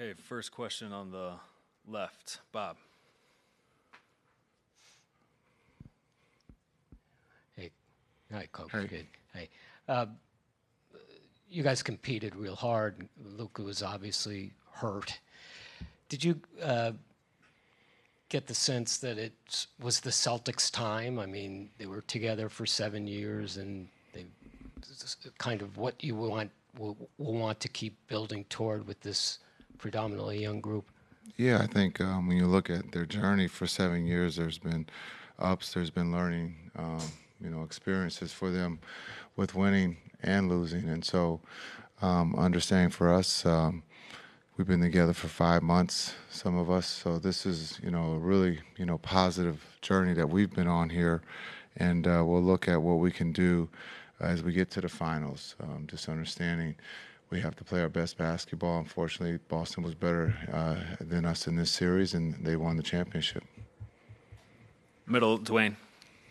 Okay, first question on the left. Bob. Hey. Hi, Coach. Hey. Good. Hey. You guys competed real hard. Luka was obviously hurt. Did you get the sense that it was the Celtics' time? I mean, they were together for 7 years, and they kind of what you will want to keep building toward with this predominantly young group. Yeah, I think when you look at their journey for 7 years, there's been ups, there's been learning, experiences for them with winning and losing. And so understanding for us, we've been together for 5 months, some of us. So this is, a really, positive journey that we've been on here. And we'll look at what we can do as we get to the finals, just understanding we have to play our best basketball. Unfortunately, Boston was better than us in this series, and they won the championship. Middle, Dwayne.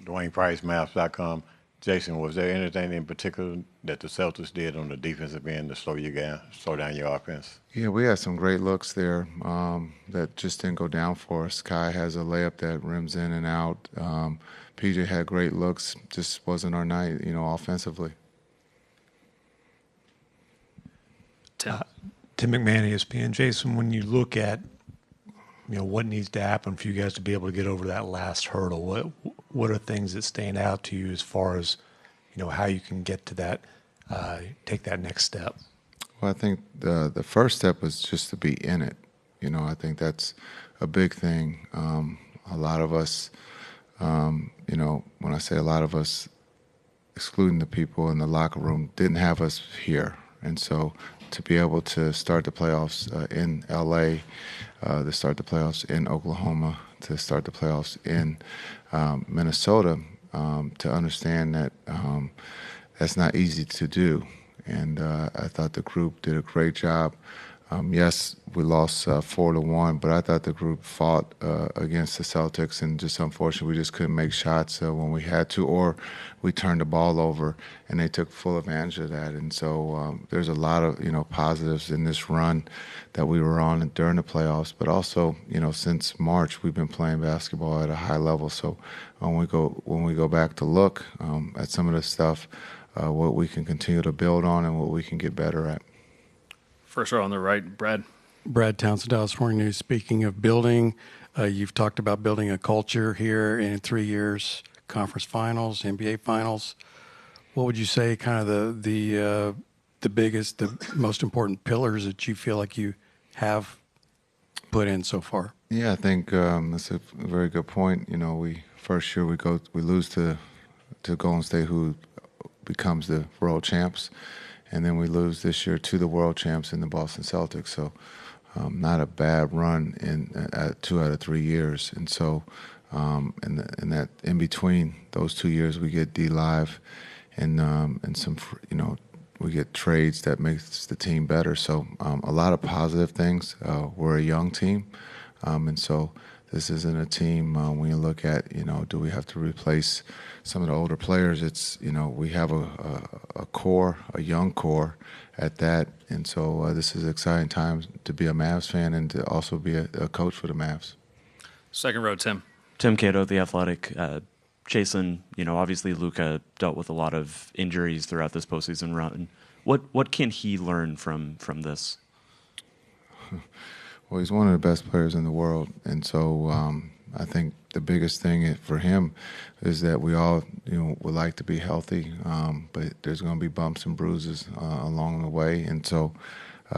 Dwayne Price, Maps.com. Jason, was there anything in particular that the Celtics did on the defensive end to slow down your offense? Yeah, we had some great looks there that just didn't go down for us. Kai has a layup that rims in and out. PJ had great looks, just wasn't our night, offensively. Tim. Tim McMahon, ESPN. Jason, when you look at what needs to happen for you guys to be able to get over that last hurdle, what are things that stand out to you as far as how you can get to that, take that next step? Well, I think the first step was just to be in it. I think that's a big thing. A lot of us, when I say a lot of us, excluding the people in the locker room, didn't have us here. And so to be able to start the playoffs in L.A., to start the playoffs in Oklahoma, to start the playoffs in Minnesota, to understand that that's not easy to do. And I thought the group did a great job. Yes, we lost 4-1, but I thought the group fought against the Celtics, and just unfortunately, we just couldn't make shots when we had to, or we turned the ball over, and they took full advantage of that. And so there's a lot of positives in this run that we were on during the playoffs, but also since March we've been playing basketball at a high level. So when we go back to look at some of the stuff, what we can continue to build on and what we can get better at. First row on the right, Brad. Brad Townsend, Dallas Morning News. Speaking of building, you've talked about building a culture here in 3 years, conference finals, NBA finals. What would you say kind of the biggest, the most important pillars that you feel like you have put in so far? Yeah, I think that's a very good point. First year we lose to Golden State, who becomes the world champs. And then we lose this year to the world champs in the Boston Celtics. So not a bad run in 2 out of 3 years. And so in between those 2 years, we get D-Live and some, we get trades that makes the team better. So a lot of positive things. We're a young team. And so this isn't a team when you look at, do we have to replace some of the older players? It's, we have a core, a young core at that. And so this is an exciting time to be a Mavs fan and to also be a coach for the Mavs. Second row, Tim. Tim Cato, The Athletic. Jason, obviously Luka dealt with a lot of injuries throughout this postseason run. What can he learn from this? Well, he's one of the best players in the world, and so I think the biggest thing for him is that we all, would like to be healthy, but there's going to be bumps and bruises along the way, and so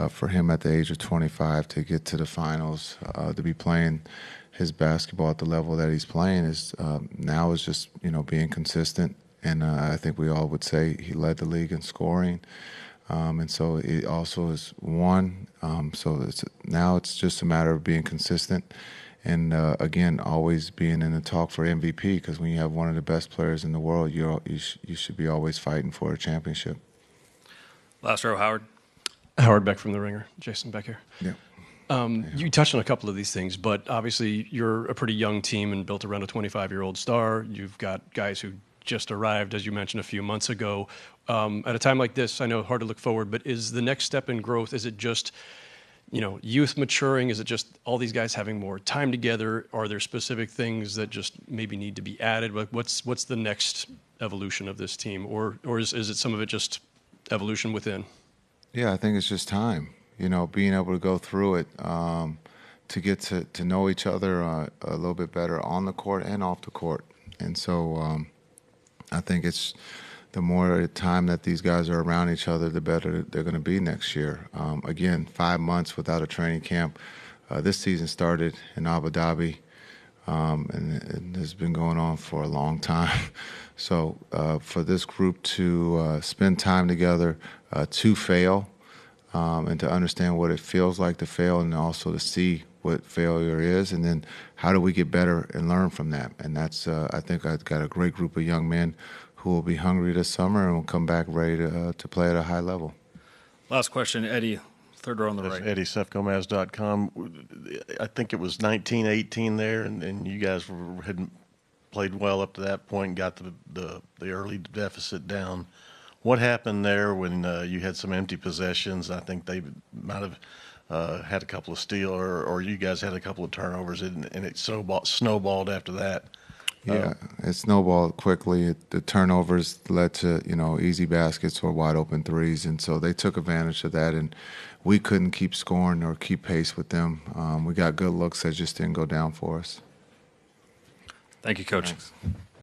for him at the age of 25 to get to the finals, to be playing his basketball at the level that he's playing is now is just being consistent, and I think we all would say he led the league in scoring. And so it also is one. So now it's just a matter of being consistent and, again, always being in the talk for MVP, because when you have one of the best players in the world, you should be always fighting for a championship. Last row, Howard. Howard Beck from The Ringer. Jason Beck here. Yeah. You touched on a couple of these things, but obviously you're a pretty young team and built around a 25-year-old star. You've got guys who just arrived, as you mentioned, a few months ago. At a time like this, I know hard to look forward, but is the next step in growth, is it just youth maturing? Is it just all these guys having more time together? Are there specific things that just maybe need to be added? Like what's the next evolution of this team, or is it some of it just evolution within? Yeah, I think it's just time. Being able to go through it, to get to know each other a little bit better on the court and off the court. And so I think it's the more time that these guys are around each other, the better they're going to be next year. Again, 5 months without a training camp. This season started in Abu Dhabi, and it's been going on for a long time. So for this group to spend time together, to fail, and to understand what it feels like to fail, and also to see what failure is, and then how do we get better and learn from that. And that's I think I've got a great group of young men who will be hungry this summer and will come back ready to play at a high level. Last question, Eddie, third row on the right. Eddie, SethGomez.com. I think it was 19-18 there, and you guys had played well up to that point, got the early deficit down. What happened there when you had some empty possessions? I think they might have had a couple of steals, or you guys had a couple of turnovers, and it snowballed after that. Yeah, it snowballed quickly. The turnovers led to easy baskets or wide open threes, and so they took advantage of that. And we couldn't keep scoring or keep pace with them. We got good looks that just didn't go down for us. Thank you, Coach. Thanks.